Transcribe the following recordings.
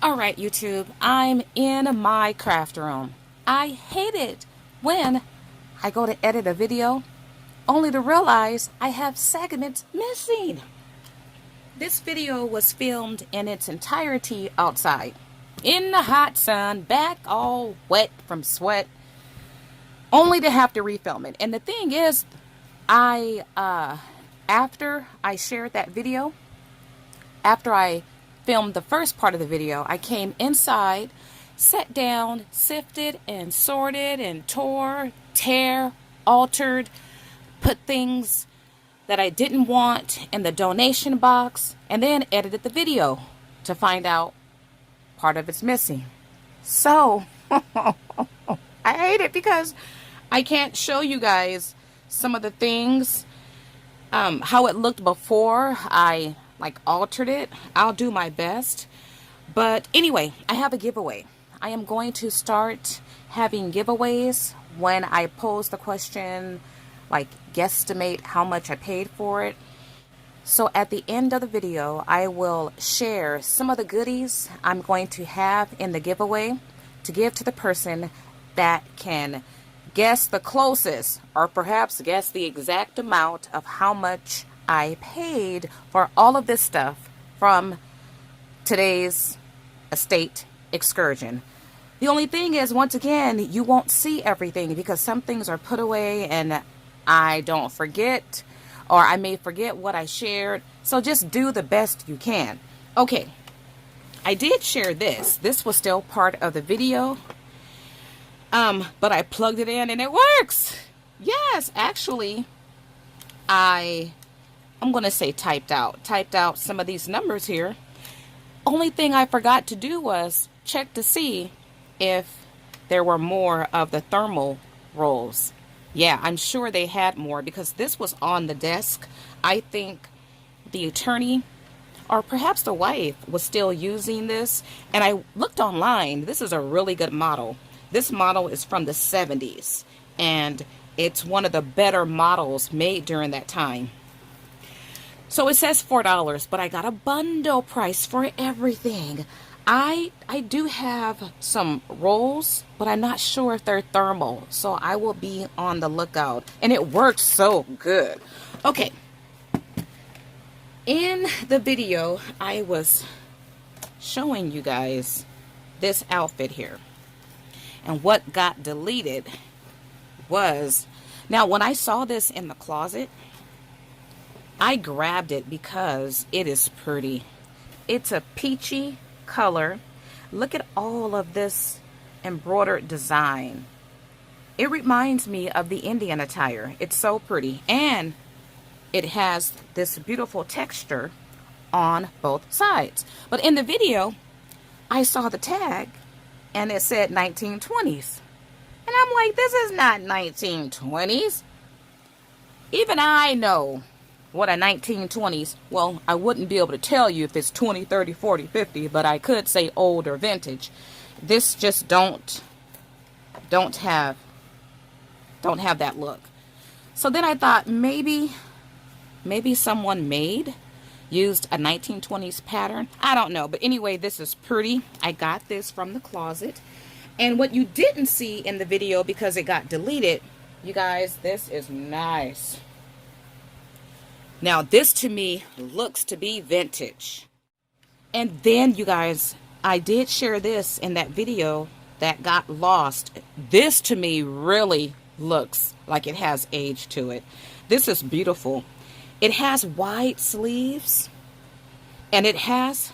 Alright, YouTube, I'm in my craft room. I hate it when I go to edit a video only to realize I have segments missing. This video was filmed in its entirety outside, in the hot sun, back all wet from sweat, only to have to refilm it. And the thing is, after I shared that video, after I filmed the first part of the video, I came inside, sat down, sifted and sorted and altered, put things that I didn't want in the donation box, and then edited the video to find out part of it's missing. So, I hate it because I can't show you guys some of the things, how it looked before I altered it. I'll do my best. But anyway, I have a giveaway. I am going to start having giveaways when I pose the question, guesstimate how much I paid for it. So at the end of the video, I will share some of the goodies I'm going to have in the giveaway to give to the person that can guess the closest, or perhaps guess the exact amount of how much I paid for all of this stuff from today's estate excursion. The only thing is, once again, you won't see everything because some things are put away and I don't forget, or I may forget what I shared. So just do the best you can. Okay, I did share this. This was still part of the video, but I plugged it in and it works. Yes, actually, I'm going to say typed out some of these numbers here. Only thing I forgot to do was check to see if there were more of the thermal rolls. Yeah, I'm sure they had more because this was on the desk. I think the attorney or perhaps the wife was still using this. And I looked online. This is a really good model. This model is from the 70s. And it's one of the better models made during that time. So it says $4, but I got a bundle price for everything. I do have some rolls, but I'm not sure if they're thermal. So I will be on the lookout. And it works so good. Okay. In the video, I was showing you guys this outfit here. And what got deleted was, now when I saw this in the closet, I grabbed it because it is pretty. It's a peachy color. Look at all of this embroidered design. It reminds me of the Indian attire. It's so pretty. And it has this beautiful texture on both sides. But in the video, I saw the tag and it said 1920s. And I'm like, this is not 1920s. Even I know what a 1920s, well, I wouldn't be able to tell you if it's 20, 30, 40, 50, but I could say old or vintage. This just don't have that look. So then I thought maybe someone used a 1920s pattern. I don't know, but anyway, this is pretty. I got this from the closet. And what you didn't see in the video because it got deleted, you guys, this is nice. Now, this to me looks to be vintage. And then, you guys, I did share this in that video that got lost. This to me really looks like it has age to it. This is beautiful. It has wide sleeves. And it has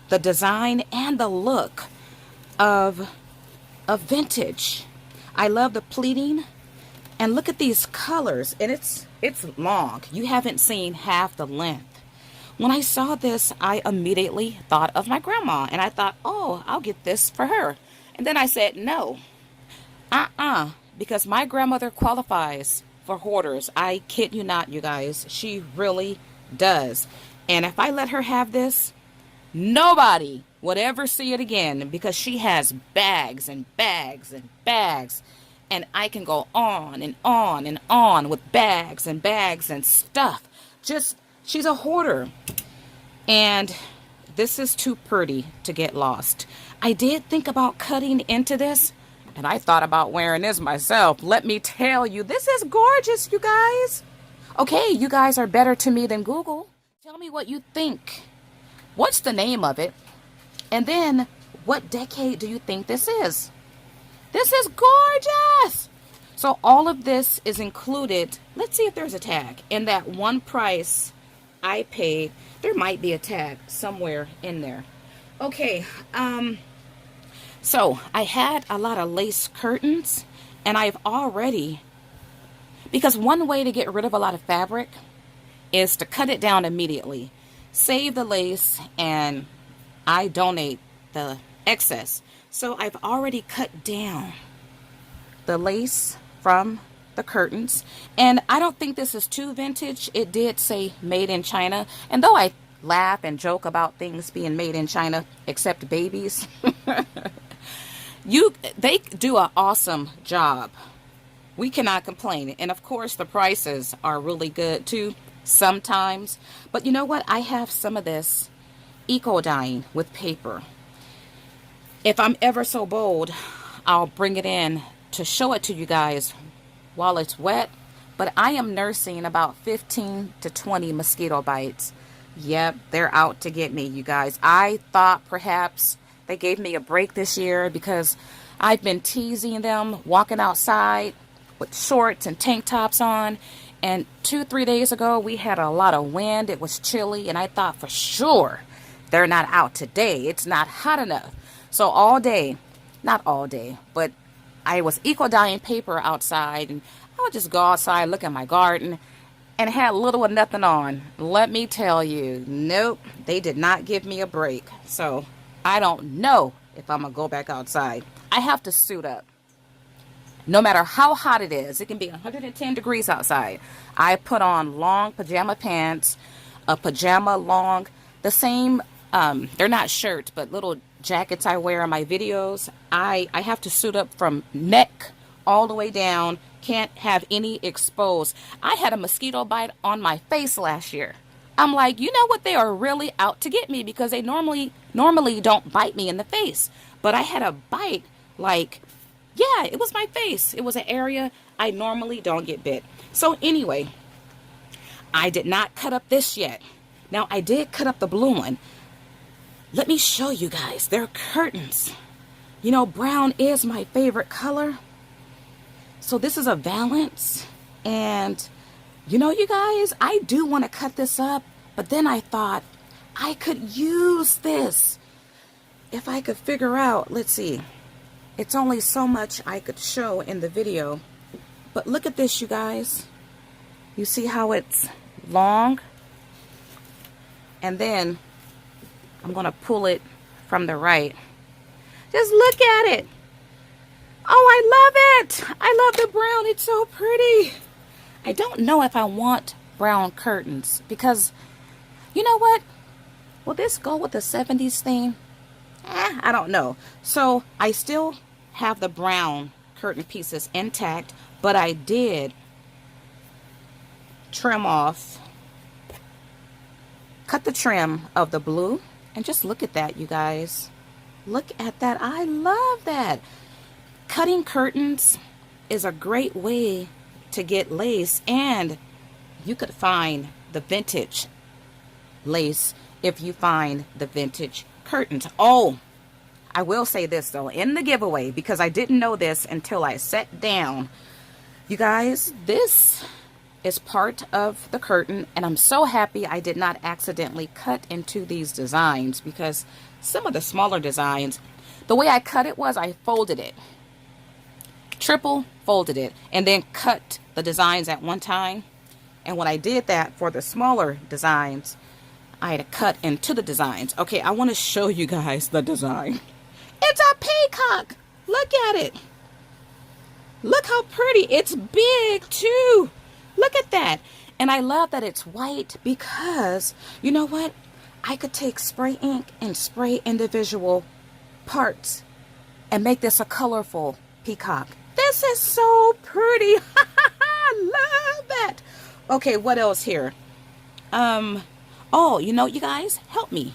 the design and the look of vintage. I love the pleating. And look at these colors, and it's long. You haven't seen half the length. When I saw this, I immediately thought of my grandma, and I thought, oh, I'll get this for her. And then I said, no, because my grandmother qualifies for hoarders. I kid you not, you guys. She really does. And if I let her have this, nobody would ever see it again because she has bags and bags and bags. And I can go on and on and on with bags and bags and stuff. She's a hoarder. And this is too pretty to get lost. I did think about cutting into this, and I thought about wearing this myself. Let me tell you, this is gorgeous, you guys. Okay, you guys are better to me than Google. Tell me what you think. What's the name of it? And then, what decade do you think this is? This is gorgeous. So all of this is included. Let's see if there's a tag. In that one price I paid, there might be a tag somewhere in there. Okay, so I had a lot of lace curtains, and I've already, because one way to get rid of a lot of fabric is to cut it down immediately. Save the lace, and I donate the excess. So I've already cut down the lace from the curtains, and I don't think this is too vintage. It did say made in China, and though I laugh and joke about things being made in China, except babies, they do an awesome job. We cannot complain. And of course the prices are really good too sometimes. But you know what? I have some of this eco dyeing with paper. If I'm ever so bold, I'll bring it in to show it to you guys while it's wet. But I am nursing about 15 to 20 mosquito bites. Yep, they're out to get me, you guys. I thought perhaps they gave me a break this year because I've been teasing them, walking outside with shorts and tank tops on. And 2-3 days ago, we had a lot of wind. It was chilly, and I thought for sure they're not out today. It's not hot enough. So all day, not all day, but I was eco dyeing paper outside, and I would just go outside, look at my garden, and had little or nothing on. Let me tell you, nope, they did not give me a break. So I don't know if I'm gonna go back outside. I have to suit up. No matter how hot it is, it can be 110 degrees outside. I put on long pajama pants, a pajama long, the same, they're not shirts, but little jackets I wear in my videos. I have to suit up from neck all the way down. Can't have any exposed. I had a mosquito bite on my face last year. I'm like, you know what? They are really out to get me because they normally don't bite me in the face. But I had a bite like, yeah, it was my face. It was an area I normally don't get bit. So anyway, I did not cut up this yet. Now I did cut up the blue one. Let me show you guys. They're curtains. You know, brown is my favorite color. So this is a valance, and you know, you guys, I do want to cut this up, but then I thought I could use this if I could figure out, let's see, it's only so much I could show in the video, but look at this, you guys. You see how it's long, and then I'm gonna pull it from the right. Just look at it. Oh, I love it. I love the brown. It's so pretty. I don't know if I want brown curtains because, you know what? Will this go with the 70s theme? I don't know. So I still have the brown curtain pieces intact, but I did trim off, cut the trim of the blue, and just look at that, you guys. Look at that. I love that. Cutting curtains is a great way to get lace, and you could find the vintage lace if you find the vintage curtains. Oh, I will say this though, in the giveaway, because I didn't know this until I sat down. You guys, this is part of the curtain, and I'm so happy I did not accidentally cut into these designs, because some of the smaller designs, the way I cut it was I folded it. Triple folded it and then cut the designs at one time. And when I did that for the smaller designs, I had to cut into the designs. Okay, I want to show you guys the design. It's a peacock. Look at it. Look how pretty. It's big too. Look at that. And I love that it's white because, you know what? I could take spray ink and spray individual parts and make this a colorful peacock. This is so pretty. I love that. Okay, what else here? Oh, you know, you guys, help me.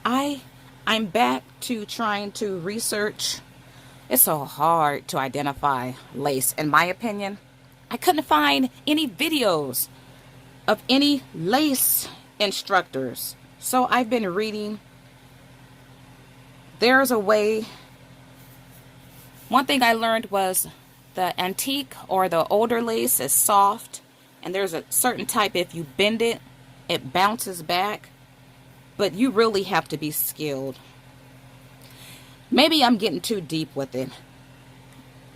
I'm back to trying to research. It's so hard to identify lace, in my opinion. I couldn't find any videos of any lace instructors. So I've been reading. There's a way. One thing I learned was the antique or the older lace is soft, and there's a certain type, if you bend it, it bounces back. But you really have to be skilled. Maybe I'm getting too deep with it.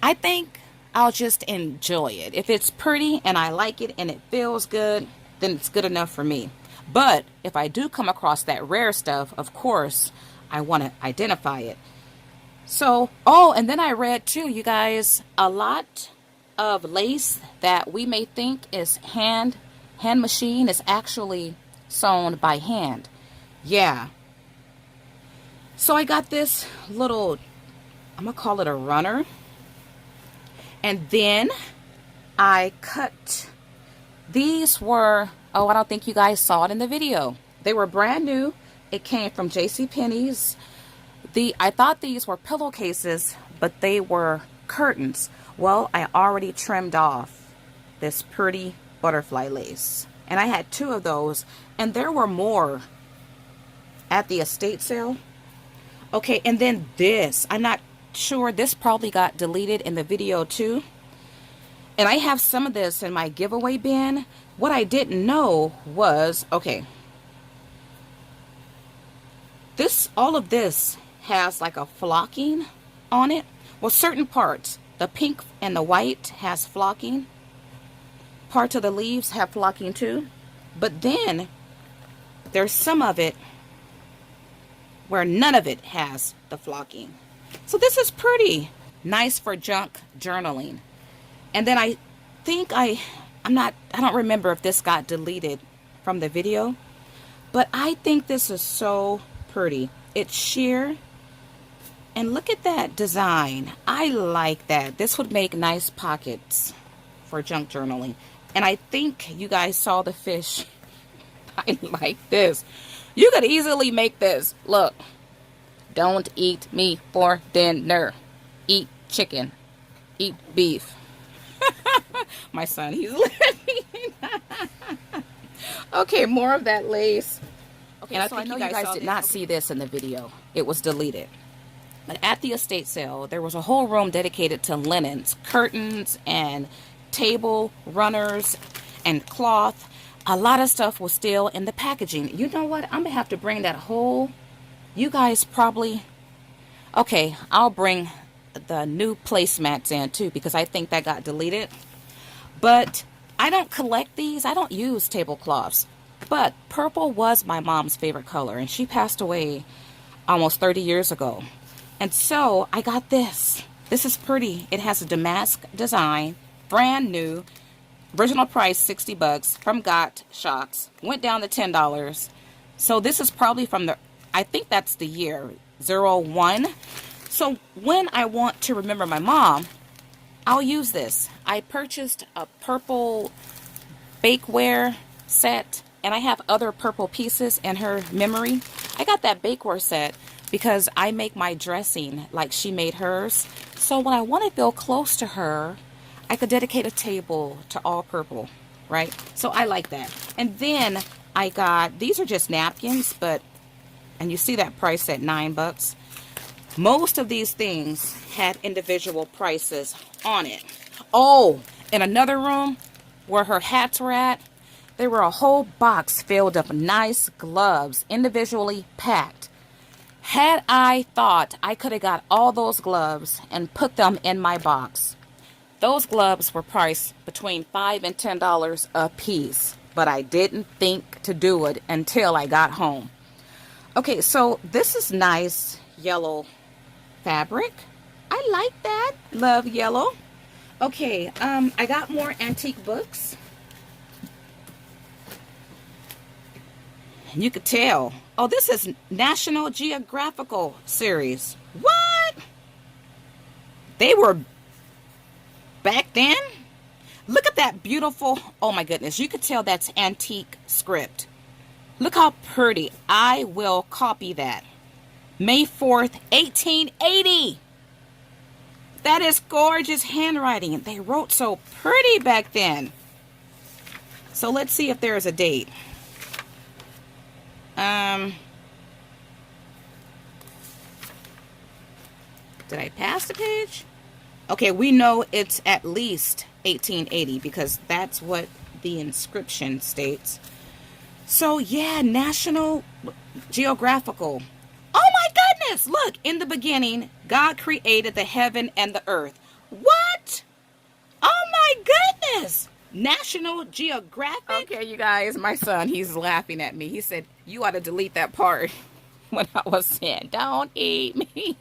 I think I'll just enjoy it. If it's pretty and I like it and it feels good, then it's good enough for me. But if I do come across that rare stuff, of course, I want to identify it. So, oh, and then I read too, you guys, a lot of lace that we may think is hand machine is actually sewn by hand. Yeah. So I got this little, I'm going to call it a runner. And then I cut, these were, oh, I don't think you guys saw it in the video. They were brand new. It came from JCPenney's. I thought these were pillowcases, but they were curtains. Well, I already trimmed off this pretty butterfly lace. And I had 2 of those, and there were more at the estate sale. Okay, and then this, I'm not sure, this probably got deleted in the video too. And I have some of this in my giveaway bin. What I didn't know was, okay, all of this has like a flocking on it. Well, certain parts, the pink and the white has flocking. Parts of the leaves have flocking too. But then there's some of it where none of it has the flocking. So this is pretty nice for junk journaling. And then I think I don't remember if this got deleted from the video, but I think this is so pretty. It's sheer, and look at that design. I like that. This would make nice pockets for junk journaling. And I think you guys saw the fish. I like this. You could easily make this. Look. Don't eat me for dinner. Eat chicken. Eat beef. My son, he's living. Okay, more of that lace. Okay, and I think you guys did not see this in the video. It was deleted. But at the estate sale, there was a whole room dedicated to linens, curtains, and table runners, and cloth. A lot of stuff was still in the packaging. You know what? I'm going to have to bring that whole... You guys probably... Okay, I'll bring the new placemats in too, because I think that got deleted. But I don't collect these. I don't use tablecloths. But purple was my mom's favorite color, and she passed away almost 30 years ago. And so I got this. This is pretty. It has a damask design, brand new. Original price $60 from Got Shocks. Went down to $10. So this is probably from the, I think that's the year 01. So when I want to remember my mom, I'll use this. I purchased a purple bakeware set, and I have other purple pieces in her memory. I got that bakeware set because I make my dressing like she made hers. So when I want to feel close to her, I could dedicate a table to all purple, right? So I like that. And then I got, these are just napkins, but, and you see that price at $9. Most of these things had individual prices on it. Oh, in another room where her hats were at, there were a whole box filled of nice gloves, individually packed. Had I thought I could have got all those gloves and put them in my box, those gloves were priced between $5 and $10 a piece, but I didn't think to do it until I got home. Okay, so this is nice yellow fabric. I like that. Love yellow. Okay, I got more antique books. And you could tell. Oh, this is National Geographical series. What? They were back then? Look at that beautiful, oh my goodness, you could tell that's antique script. Look how pretty. I will copy that. May 4th, 1880. That is gorgeous handwriting. They wrote so pretty back then. So let's see if there's a date. Did I pass the page? Okay, we know it's at least 1880 because that's what the inscription states. So yeah, National Geographical. Oh my goodness! Look, in the beginning, God created the heaven and the earth. What? Oh my goodness! National Geographic? Okay, you guys, my son, he's laughing at me. He said, you ought to delete that part when I was saying, don't eat me.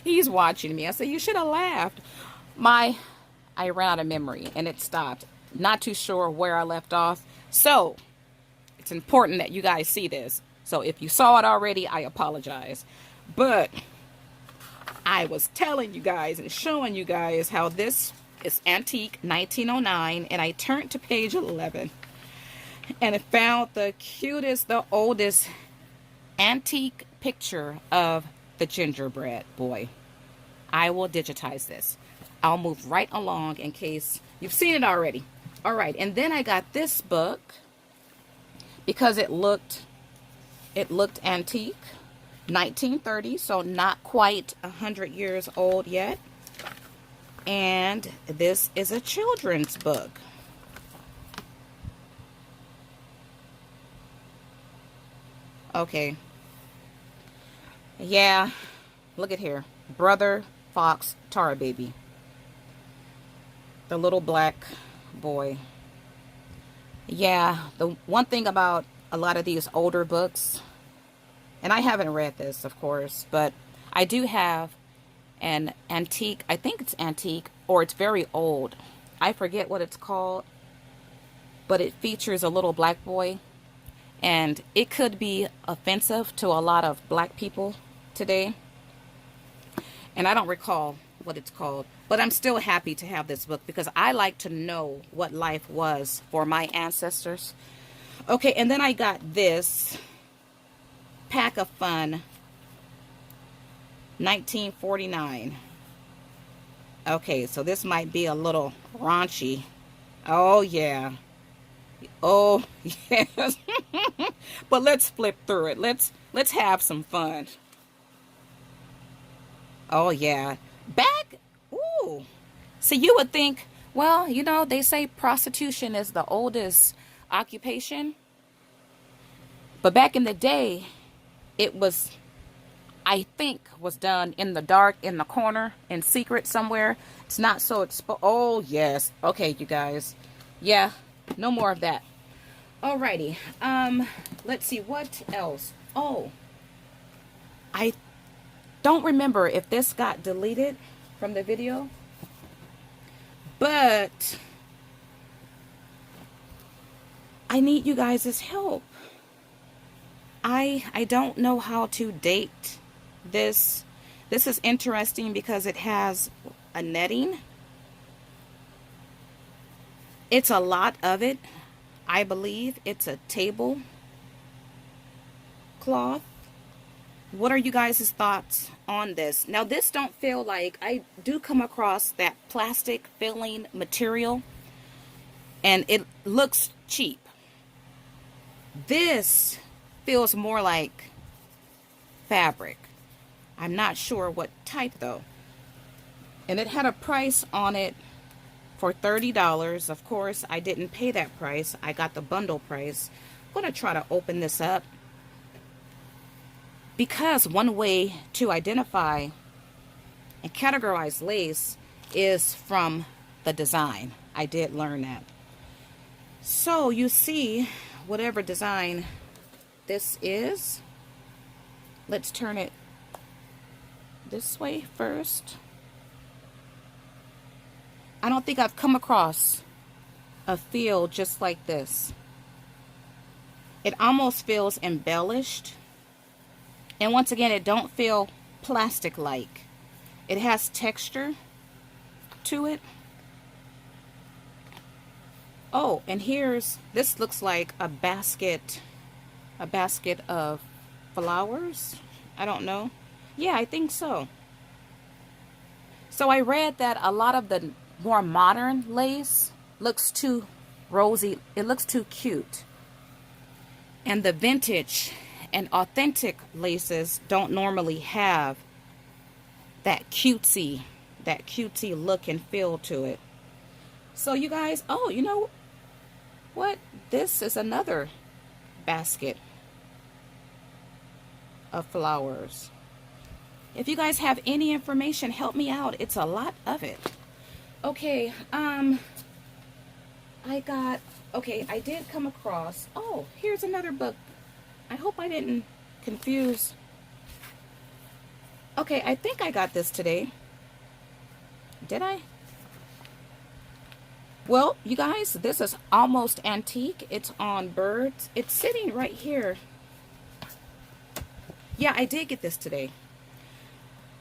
He's watching me. I said, you should have laughed. I ran out of memory and it stopped. Not too sure where I left off. So, it's important that you guys see this. So, if you saw it already, I apologize. But, I was telling you guys and showing you guys how this is antique 1909. And I turned to page 11. And I found the cutest, the oldest antique picture of the gingerbread boy. I will digitize this. I'll move right along in case you've seen it already. All right, and then I got this book because it looked antique, 1930, so not quite 100 years old yet. And this is a children's book. Okay. Yeah, look at here. Brother Fox Tar Baby. The little black boy. Yeah, the one thing about a lot of these older books, and I haven't read this, of course, but I do have an antique, I think it's antique, or it's very old. I forget what it's called, but it features a little black boy, and it could be offensive to a lot of black people today. And I don't recall what it's called, but I'm still happy to have this book because I like to know what life was for my ancestors. Okay, and then I got this Pack of Fun 1949. Okay, so this might be a little raunchy. Oh yeah. Oh yes. But let's flip through it. Let's have some fun. Oh yeah. Back, ooh. So you would think, well, you know, they say prostitution is the oldest occupation. But back in the day, it was, I think, was done in the dark, in the corner, in secret somewhere. It's not so exposed. Oh, yes. Okay, you guys. Yeah, no more of that. Alrighty. Let's see, what else? Oh, I don't remember if this got deleted from the video, but I need you guys' help. I don't know how to date this. This is interesting because it has a netting. It's a lot of it. I believe it's a table cloth. What are you guys' thoughts on this? Now, this don't feel like, I do come across that plastic filling material, and it looks cheap. This feels more like fabric. I'm not sure what type though. And it had a price on it for $30. Of course, I didn't pay that price. I got the bundle price. I'm going to try to open this up, because one way to identify and categorize lace is from the design. I did learn that. So you see, whatever design this is, let's turn it this way first. I don't think I've come across a feel just like this. It almost feels embellished. And once again, it don't feel plastic-like. It has texture to it. Oh, and this looks like a basket of flowers. I don't know. Yeah, I think so. So I read that a lot of the more modern lace looks too rosy. It looks too cute. And the vintage and authentic laces don't normally have that cutesy look and feel to it. So you guys, oh, you know what? This is another basket of flowers. If you guys have any information, help me out. It's a lot of it. Okay, I did come across, oh, here's another book. I hope I didn't confuse. Okay, I think I got this today. Did I? Well, you guys, this is almost antique. It's on birds. It's sitting right here. Yeah, I did get this today.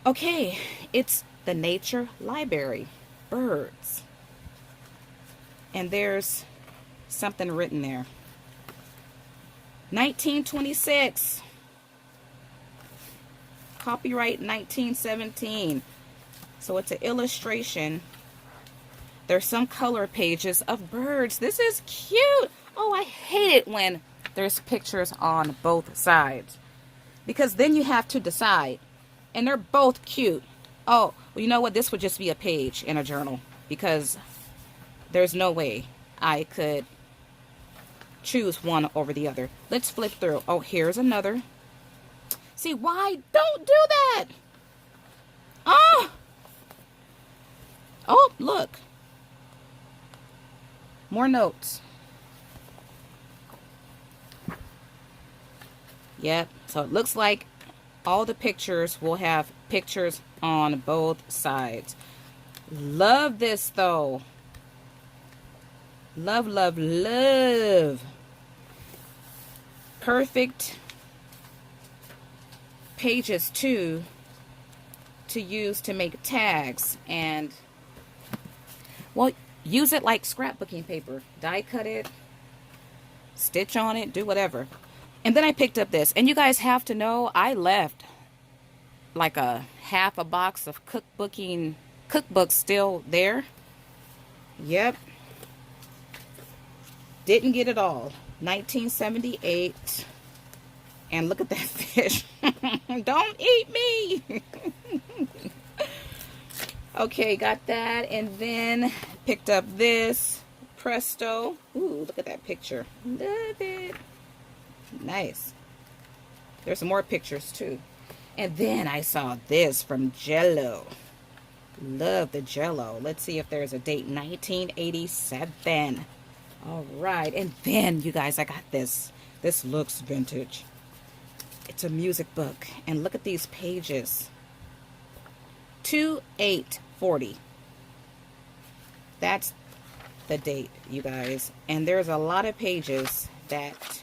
Okay, it's the Nature Library, birds. And there's something written there. 1926. Copyright 1917. So it's an illustration. There's some color pages of birds. This is cute. Oh, I hate it when there's pictures on both sides, because then you have to decide. And they're both cute. Oh, well, you know what? This would just be a page in a journal, because there's no way I could choose one over the other. Let's flip through. Oh, here's another. See, why? Don't do that. Oh, oh, look. More notes. Yep. So it looks like all the pictures will have pictures on both sides. Love this though. Love, love, love. Perfect pages too to use to make tags, and well, use it like scrapbooking paper. Die cut it, stitch on it, do whatever. And then I picked up this, and you guys have to know I left like a half a box of cookbooks still there. Yep. Didn't get it all. 1978. And look at that fish. Don't eat me. Okay, got that. And then picked up this. Presto. Ooh, look at that picture. Love it. Nice. There's some more pictures too. And then I saw this from Jello. Love the Jello. Let's see if there's a date. 1987. All right. And then, you guys, I got this. This looks vintage. It's a music book. And look at these pages. 2840. That's the date, you guys. And there's a lot of pages that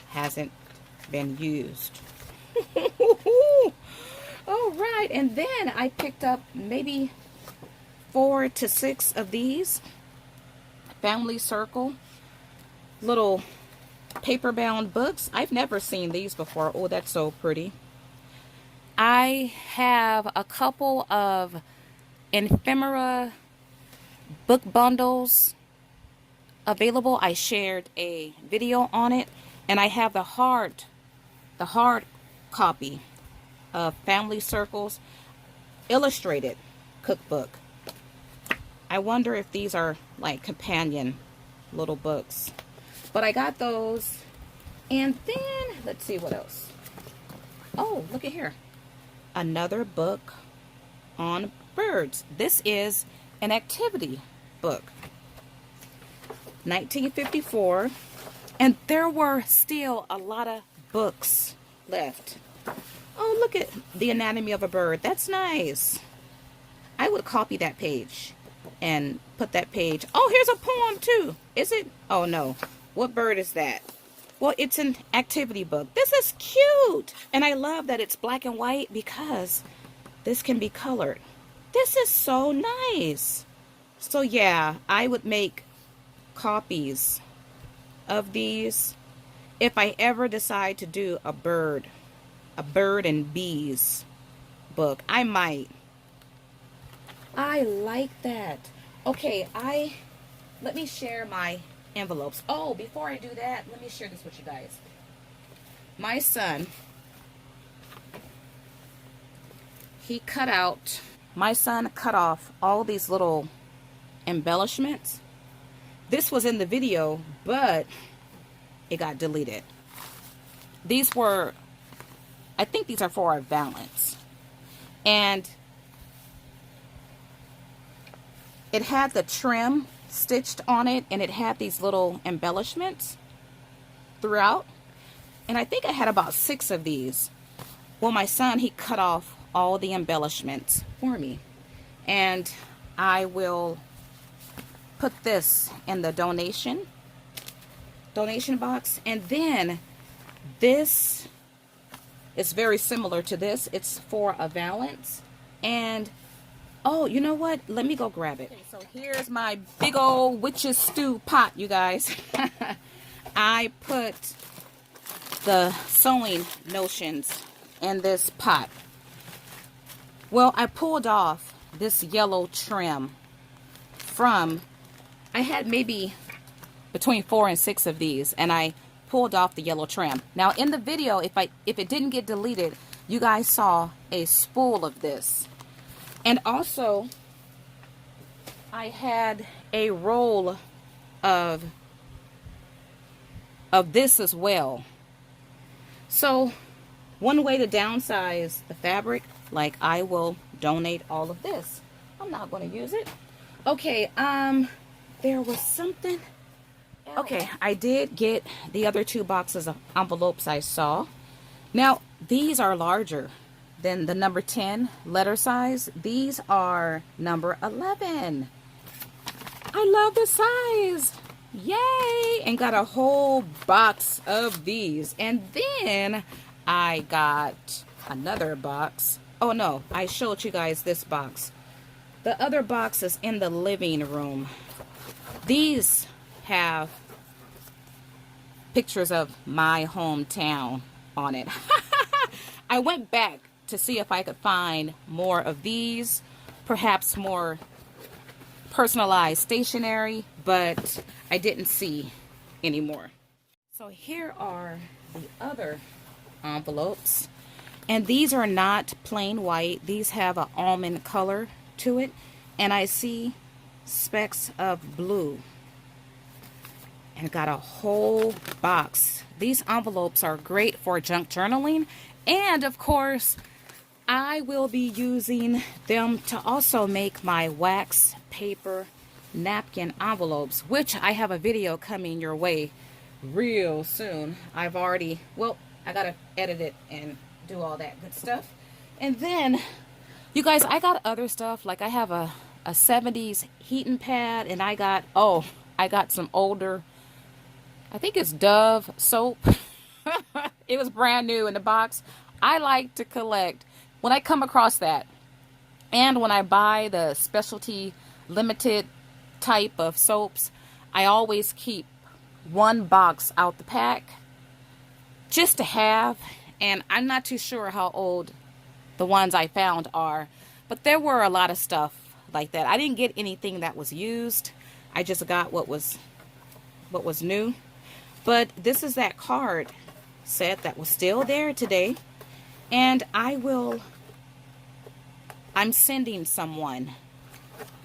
hasn't been used. All right. And then I picked up maybe 4 to 6 of these Family Circle little paper bound books. I've never seen these before. Oh, that's so pretty. I have a couple of ephemera book bundles available. I shared a video on it, and I have the hard copy of Family Circles illustrated cookbook. I wonder if these are like companion little books. But I got those. And then, let's see what else. Oh, look at here. Another book on birds. This is an activity book. 1954. And there were still a lot of books left. Oh, look at The Anatomy of a Bird. That's nice. I would copy that page and put that page. Oh, here's a poem too. Is it? Oh, no. What bird is that? Well, it's an activity book. This is cute. And I love that it's black and white because this can be colored. This is so nice. So, yeah, I would make copies of these if I ever decide to do a bird and bees book. I might. I like that. Okay, let me share my envelopes. Oh, before I do that, let me share this with you guys. My son, my son cut off all these little embellishments. This was in the video, but it got deleted. These were, I think these are for our Valence. And it had the trim stitched on it, and it had these little embellishments throughout. And I think I had about 6 of these. Well, my son, he cut off all the embellishments for me. And I will put this in the donation box. And then this is very similar to this. It's for a Valence. And oh, you know what? Let me go grab it. Okay, so here's my big old witch's stew pot, you guys. I put the sewing notions in this pot. Well, I pulled off this yellow trim from, I had maybe between 4 and 6 of these, and I pulled off the yellow trim. Now in the video, if it didn't get deleted, you guys saw a spool of this. And also, I had a roll of this as well. So, one way to downsize the fabric, like, I will donate all of this. I'm not going to use it. Okay, there was something else. Okay, I did get the other 2 boxes of envelopes I saw. Now, these are larger than the number 10 letter size. These are number 11. I love the size. Yay! And got a whole box of these. And then I got another box. Oh no, I showed you guys this box. The other box is in the living room. These have pictures of my hometown on it. I went back to see if I could find more of these, perhaps more personalized stationery, but I didn't see any more. So here are the other envelopes, and these are not plain white. These have an almond color to it, and I see specks of blue, and got a whole box. These envelopes are great for junk journaling, and of course I will be using them to also make my wax paper napkin envelopes, which I have a video coming your way real soon. I've already, well, I gotta edit it and do all that good stuff. And then, you guys, I got other stuff. Like, I have a 70s heating pad, and I got some older, I think it's Dove soap. It was brand new in the box. I like to collect when I come across that, and when I buy the specialty limited type of soaps, I always keep one box out the pack just to have. And I'm not too sure how old the ones I found are, but there were a lot of stuff like that. I didn't get anything that was used. I just got what was new. But this is that card set that was still there today, and I'm sending someone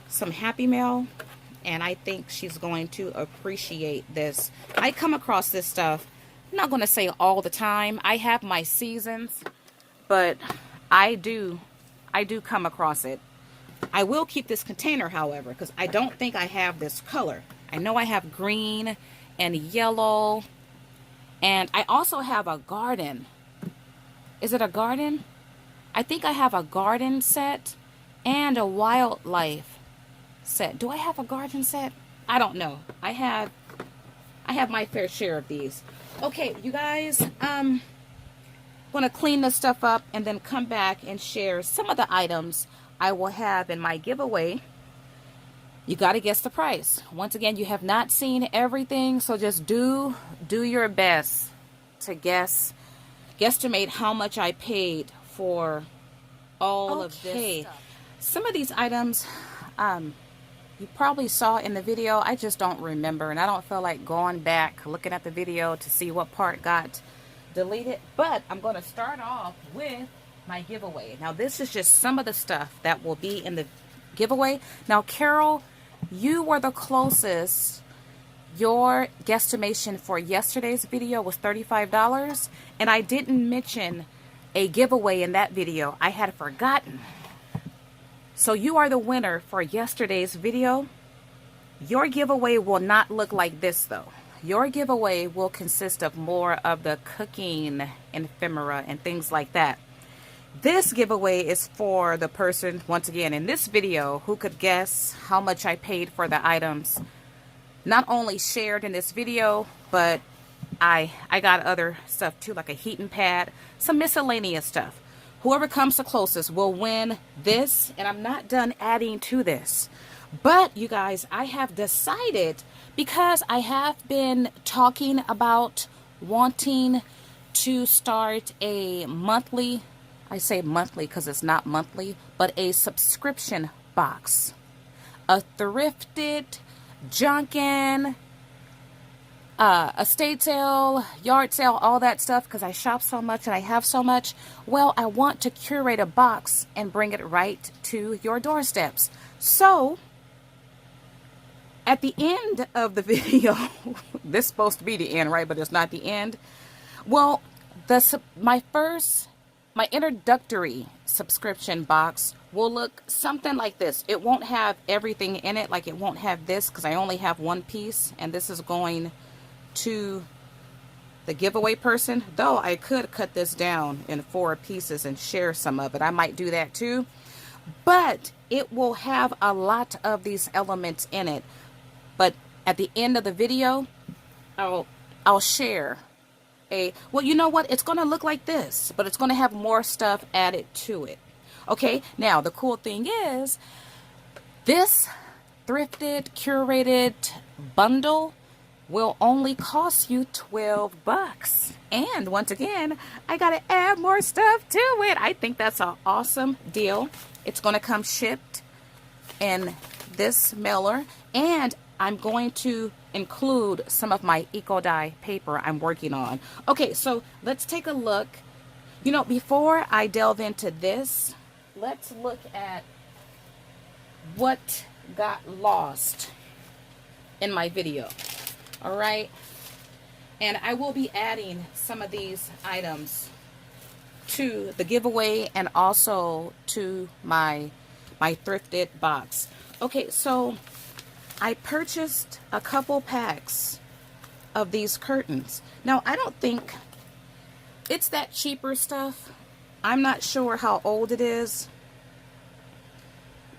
some Happy Mail, and I think she's going to appreciate this. I come across this stuff, I'm not going to say all the time. I have my seasons, but I do come across it. I will keep this container, however, because I don't think I have this color. I know I have green and yellow, and I also have a garden. Is it a garden? I think I have a garden set and a wildlife set. Do I have a garden set? I don't know. I have my fair share of these. Okay, you guys, I'm going to clean this stuff up and then come back and share some of the items I will have in my giveaway. You got to guess the price. Once again, you have not seen everything, so just do your best to guesstimate how much I paid for all of this stuff. Some of these items you probably saw in the video. I just don't remember, and I don't feel like going back looking at the video to see what part got deleted. But I'm going to start off with my giveaway. Now this is just some of the stuff that will be in the giveaway. Now Carol, you were the closest. Your guesstimation for yesterday's video was $35, and I didn't mention a giveaway in that video. I had forgotten. So you are the winner for yesterday's video. Your giveaway will not look like this though. Your giveaway will consist of more of the cooking ephemera and things like that. This giveaway is for the person, once again, in this video who could guess how much I paid for the items. Not only shared in this video, but I got other stuff too, like a heating pad, some miscellaneous stuff. Whoever comes the closest will win this, and I'm not done adding to this. But you guys, I have decided, because I have been talking about wanting to start a monthly, I say monthly because it's not monthly, but a subscription box. A thrifted, junkin', estate sale, yard sale, all that stuff, because I shop so much and I have so much. Well, I want to curate a box and bring it right to your doorsteps. So at the end of the video, this is supposed to be the end, right? But it's not the end. Well, my introductory subscription box will look something like this. It won't have everything in it, like it won't have this, because I only have one piece, and this is going to the giveaway person. Though I could cut this down in 4 pieces and share some of it. I might do that too. But it will have a lot of these elements in it. But at the end of the video, I'll share well, you know what? It's going to look like this, but it's going to have more stuff added to it. Okay, now the cool thing is, this thrifted, curated bundle will only cost you $12. And once again, I got to add more stuff to it. I think that's an awesome deal. It's going to come shipped in this mailer, and I'm going to include some of my eco-dye paper I'm working on. Okay, so let's take a look. You know, before I delve into this, let's look at what got lost in my video. All right, and I will be adding some of these items to the giveaway and also to my thrifted box. Okay, so I purchased a couple packs of these curtains. Now, I don't think it's that cheaper stuff. I'm not sure how old it is,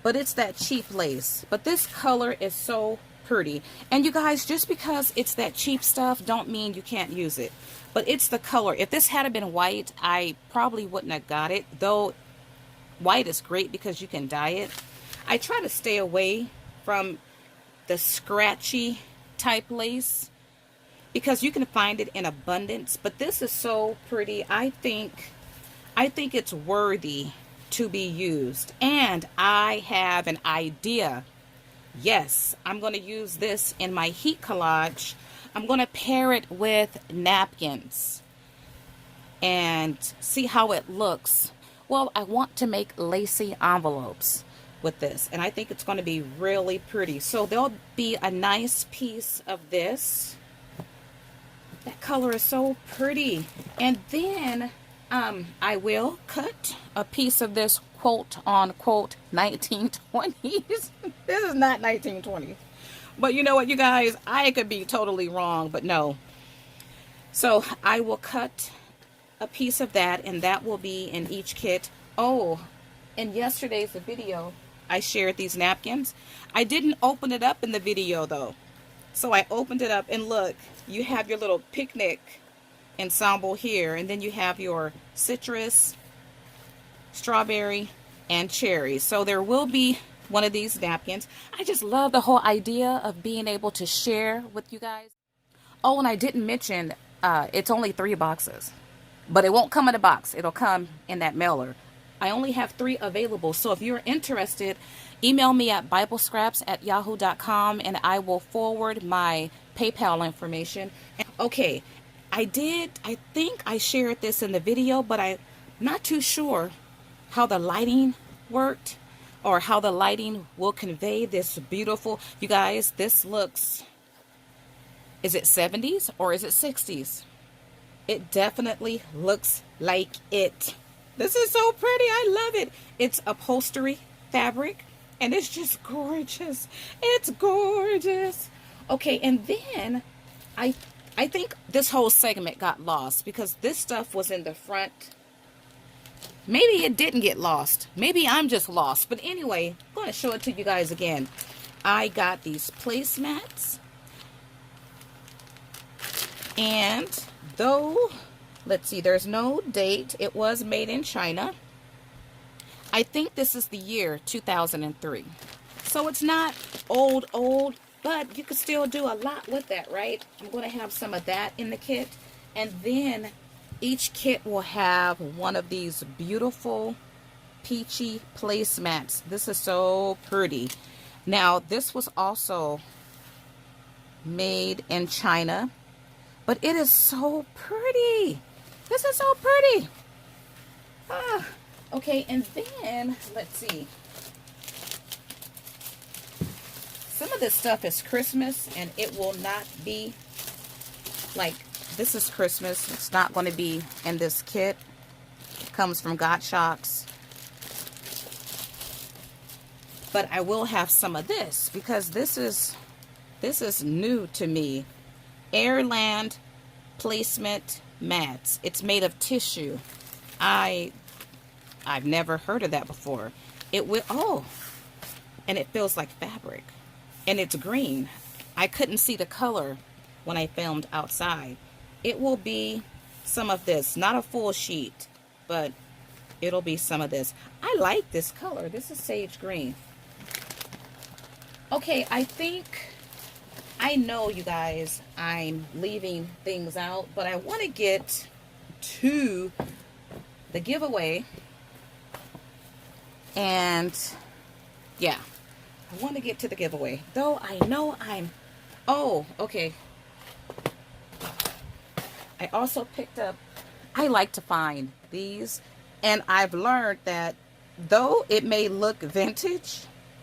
but it's that cheap lace. But this color is so pretty. And you guys, just because it's that cheap stuff don't mean you can't use it. But it's the color. If this had been white, I probably wouldn't have got it. Though white is great because you can dye it. I try to stay away from the scratchy type lace because you can find it in abundance. But this is so pretty. I think it's worthy to be used. And I have an idea. Yes, I'm going to use this in my heat collage. I'm going to pair it with napkins and see how it looks. Well, I want to make lacy envelopes with this, and I think it's going to be really pretty. So there'll be a nice piece of this. That color is so pretty. And then I will cut a piece of this quote unquote 1920s. This is not 1920s. But you know what, you guys? I could be totally wrong, but no. So I will cut a piece of that, and that will be in each kit. Oh, in yesterday's video, I shared these napkins. I didn't open it up in the video, though. So I opened it up, and look, you have your little picnic ensemble here, and then you have your citrus, strawberry, and cherry. So there will be one of these napkins. I just love the whole idea of being able to share with you guys. Oh, and I didn't mention it's only 3 boxes, but it won't come in a box. It'll come in that mailer. I only have 3 available, so if you're interested, email me at biblescraps@yahoo.com and I will forward my PayPal information. Okay, I think I shared this in the video, but I'm not too sure how the lighting worked or how the lighting will convey this beautiful, you guys, this looks, is it 70s or is it 60s? It definitely looks like it. This is so pretty. I love it. It's upholstery fabric and it's just gorgeous. It's gorgeous. Okay, and then I think this whole segment got lost because this stuff was in the front. Maybe it didn't get lost. Maybe I'm just lost. But anyway, I'm going to show it to you guys again. I got these placemats. And though, let's see, there's no date. It was made in China. I think this is the year 2003. So it's not old, but you can still do a lot with that, right? I'm going to have some of that in the kit. And then each kit will have one of these beautiful peachy placemats. This is so pretty. Now, this was also made in China, but it is so pretty. This is so pretty. Okay, and then, let's see. Some of this stuff is Christmas, and it will not be like, this is Christmas. It's not going to be in this kit. It comes from Gottschalks. But I will have some of this because this is new to me. Airland placement mats. It's made of tissue. I've never heard of that before. It will, oh, and it feels like fabric. And it's green. I couldn't see the color when I filmed outside. It will be some of this, not a full sheet, but it'll be some of this. I like this color. This is sage green. Okay, I know, you guys, I'm leaving things out, but I want to get to the giveaway. And yeah, I want to get to the giveaway. Though I know oh, okay. I also picked up, I like to find these, and I've learned that though it may look vintage,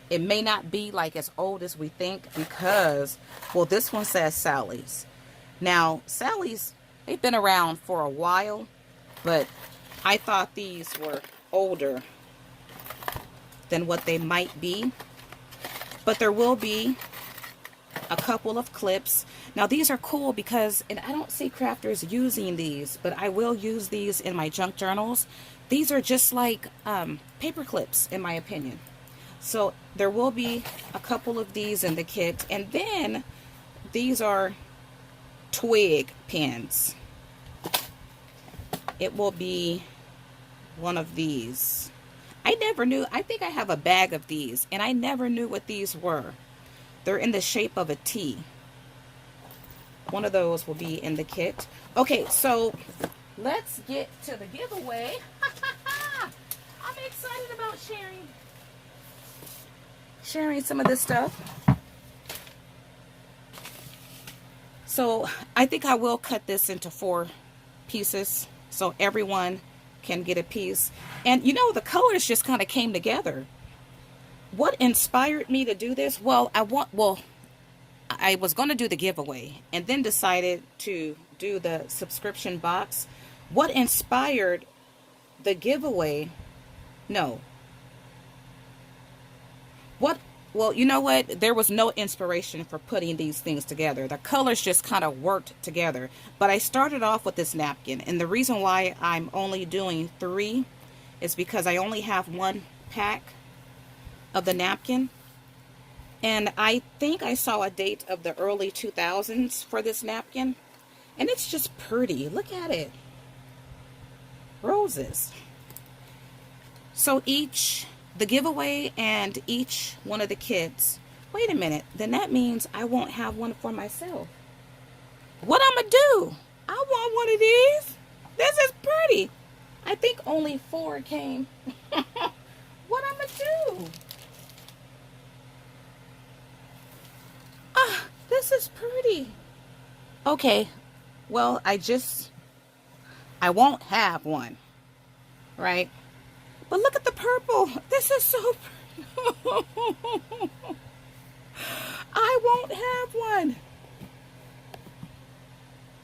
it may not be like as old as we think because, well, this one says Sally's. Now, Sally's, they've been around for a while, but I thought these were older than what they might be. But there will be a couple of clips. Now these are cool because, and I don't see crafters using these, but I will use these in my junk journals. These are just like paper clips in my opinion. So there will be a couple of these in the kit. And then these are twig pins. It will be one of these. I never knew, I think I have a bag of these and I never knew what these were. They're in the shape of a T. One of those will be in the kit. Okay, so let's get to the giveaway. I'm excited about sharing some of this stuff. So I think I will cut this into 4 pieces so everyone can get a piece. And you know, the colors just kind of came together. What inspired me to do this? Well, I was going to do the giveaway and then decided to do the subscription box. What inspired the giveaway? No. Well, you know what? There was no inspiration for putting these things together. The colors just kind of worked together. But I started off with this napkin. And the reason why I'm only doing 3 is because I only have 1 pack of the napkin. And I think I saw a date of the early 2000s for this napkin. And it's just pretty. Look at it. Roses. So each the giveaway and each one of the kids. Wait a minute, then that means I won't have one for myself. What I'm gonna do? I want one of these. This is pretty. I think only 4 came. What I'm gonna do? Ah, this is pretty. Okay, well, I won't have one, right? But look at the purple. This is so pretty. I won't have one.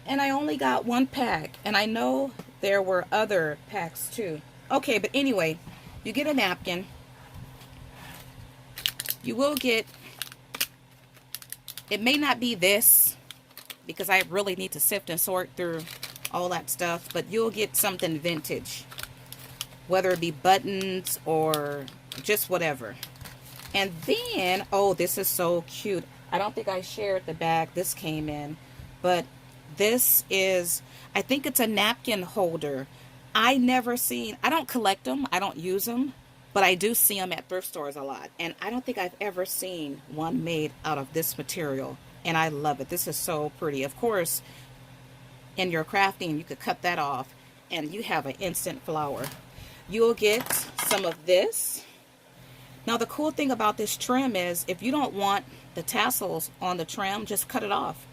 And I only got 1 pack. And I know there were other packs too. Okay, but anyway, you get a napkin. You will get, it may not be this, because I really need to sift and sort through all that stuff, but you'll get something vintage, whether it be buttons or just whatever. And then, oh, this is so cute. I don't think I shared the bag this came in, but this is, I think it's a napkin holder. I don't collect them, I don't use them, but I do see them at thrift stores a lot. And I don't think I've ever seen one made out of this material. And I love it. This is so pretty. Of course, in your crafting, you could cut that off and you have an instant flower. You'll get some of this. Now, the cool thing about this trim is if you don't want the tassels on the trim, just cut it off.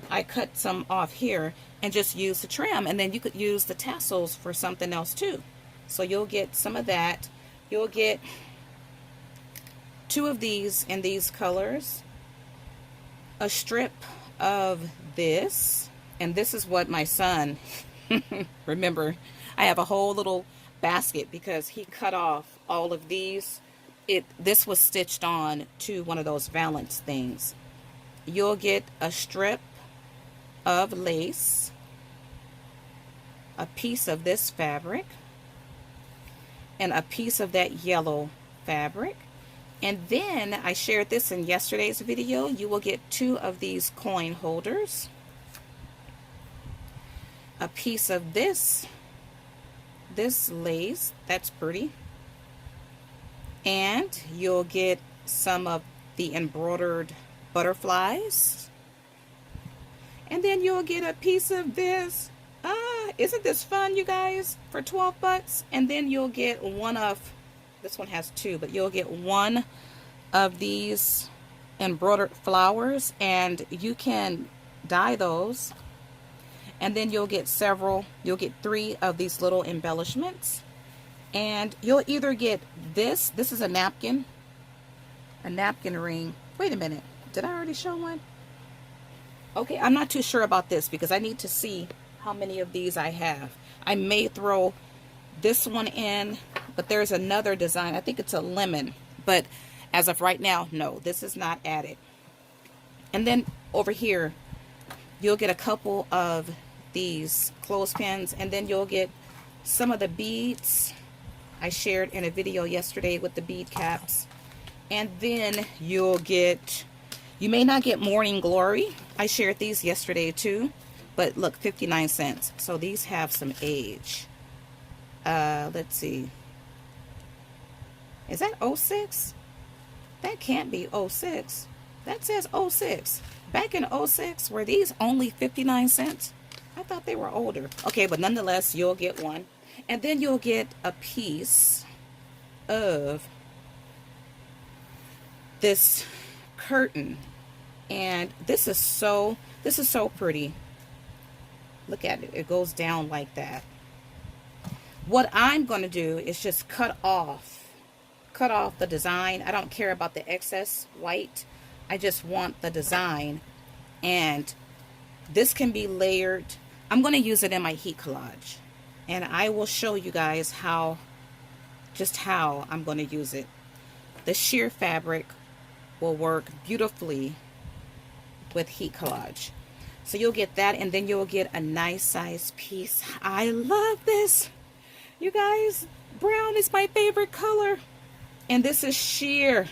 I cut some off here and just use the trim, and then you could use the tassels for something else too. So you'll get some of that. You'll get 2 of these in these colors, a strip of this, and this is what my son, remember, I have a whole little basket because he cut off all of these. This was stitched on to one of those valance things. You'll get a strip of lace, a piece of this fabric, and a piece of that yellow fabric. And then I shared this in yesterday's video. You will get 2 of these coin holders, a piece of this lace, that's pretty, and you'll get some of the embroidered butterflies, and then you'll get a piece of this. Isn't this fun, you guys, for 12 bucks? And then you'll get one of, this one has 2, but you'll get 1 of these embroidered flowers, and you can dye those. And then you'll get you'll get 3 of these little embellishments. And you'll either get this is a napkin ring. Wait a minute, did I already show one? Okay, I'm not too sure about this because I need to see how many of these I have. I may throw this one in, but there's another design. I think it's a lemon, but as of right now, no, this is not added. And then over here, you'll get a couple of these clothespins, and then you'll get some of the beads I shared in a video yesterday with the bead caps. And then you'll get, you may not get Morning Glory. I shared these yesterday too, but look, 59 cents. So these have some age. Let's see. Is that 06? That can't be 06. That says 06. Back in 06, were these only 59 cents? I thought they were older. Okay, but nonetheless, you'll get one. And then you'll get a piece of this curtain. And this is so pretty. Look at it. It goes down like that. What I'm going to do is just cut off the design. I don't care about the excess white. I just want the design. And this can be layered. I'm going to use it in my heat collage. And I will show you guys just how I'm going to use it. The sheer fabric will work beautifully with heat collage. So you'll get that, and then you'll get a nice size piece. I love this. You guys, brown is my favorite color. And this is sheer.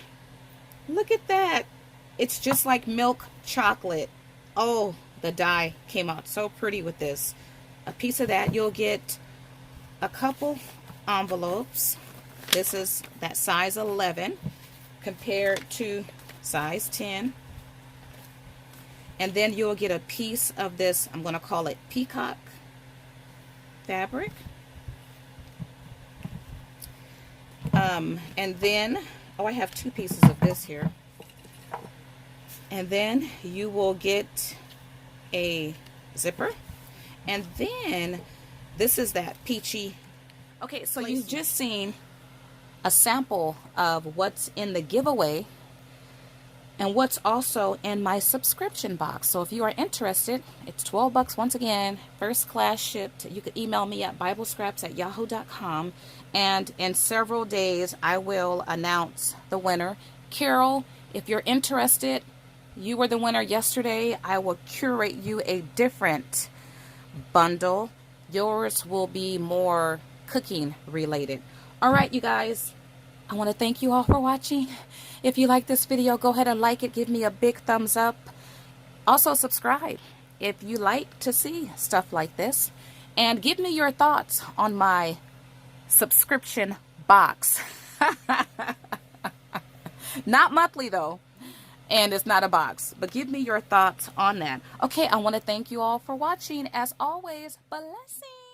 Look at that. It's just like milk chocolate. Oh, the dye came out so pretty with this. A piece of that. You'll get a couple envelopes. This is that size 11 compared to size 10. And then you'll get a piece of this, I'm going to call it peacock fabric. And then, oh, I have 2 pieces of this here. And then you will get a zipper. And then this is that peachy. Okay, so you've just seen a sample of what's in the giveaway and what's also in my subscription box. So if you are interested, it's $12 once again, first class shipped. You can email me at biblescraps@yahoo.com, and in several days I will announce the winner. Carol, if you're interested, you were the winner yesterday. I will curate you a different bundle. Yours will be more cooking related. All right, you guys, I want to thank you all for watching. If you like this video, go ahead and like it. Give me a big thumbs up. Also subscribe if you like to see stuff like this. And give me your thoughts on my subscription box. Not monthly though. And it's not a box. But give me your thoughts on that. Okay, I want to thank you all for watching. As always, blessings.